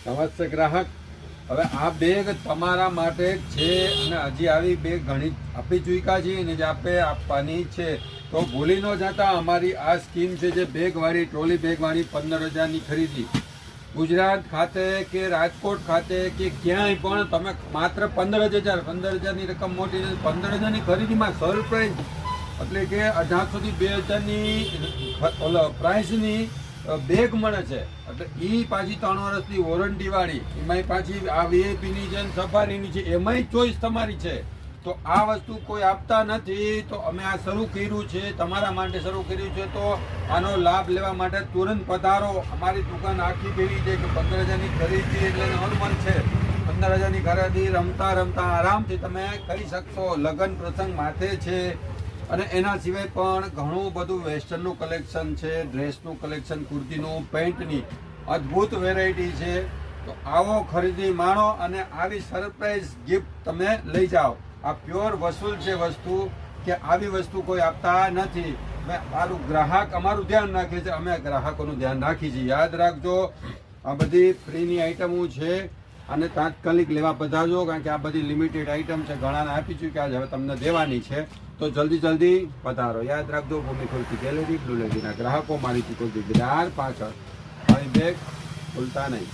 નમસ્તે ગ્રાહક, હવે આ બેગ તમારા માટે છે અને હજી આવી બેગ ઘણી આપી ચૂક્યા છીએ અને જે આપણે આપવાની છે. તો ભૂલી ન જતા અમારી આ સ્કીમ છે જે બેગવાળી ટ્રોલી બેગવાળી 15,000ની ખરીદી ગુજરાત ખાતે કે રાજકોટ ખાતે કે ક્યાંય પણ તમે માત્ર 15,000ની રકમ મોટી 15,000ની ખરીદીમાં સરપ્રાઈઝ એટલે કે 1800 થી 2,000ની પ્રાઇસની બેગ મળે છે. એટલે એ પાછી 3 વર્ષની વોરંટી વાળી, એમાંય પાછી આ વીઆઈપીની છે સફારીની છે, એમાંય ચોઈસ તમારી છે. તો આ વસ્તુ કોઈ આપતા નથી. તો અમે આ શરૂ કર્યું છે, તમારા માટે શરૂ કર્યું છે. તો આનો લાભ લેવા માટે તુરંત પધારો. અમારી દુકાન આખી ભેગી છે કે 15,000ની ખરીદી એટલે નોર્મલ છે. 15,000ની ખરીદી રમતા રમતા આરામથી તમે કરી શકશો. લગ્ન પ્રસંગ માથે છે અને એના સિવાય પણ ઘણું બધું વેસ્ટર્નનું કલેક્શન છે, ડ્રેસનું કલેક્શન, કુર્તીનું, પેન્ટની અદ્ભુત વેરાયટી છે. તો આવો ખરીદી માણો અને આવી સરપ્રાઈઝ ગિફ્ટ તમે લઈ જાઓ. આ પ્યોર વસૂલ છે વસ્તુ, કે આવી વસ્તુ કોઈ આપતા નથી. મારું ગ્રાહક અમારું ધ્યાન રાખે છે, અમે ગ્રાહકોનું ધ્યાન રાખી છીએ. યાદ રાખજો, આ બધી ફ્રીની આઈટમો છે અને તાત્કાલિક લેવા પધારજો, કારણ કે આ બધી લિમિટેડ આઈટમ છે. ઘણાને આપી ચૂક્યા છે, હવે તમને દેવાની છે. તો જલ્દી પધારો. યાદ રાખજો, ભૂમિ ખુલતી ગેલેરી બ્લુ લેડીના ગ્રાહકો મારી ચૂકો 4 પાછળ આવી બેગ ભૂલતા નહીં.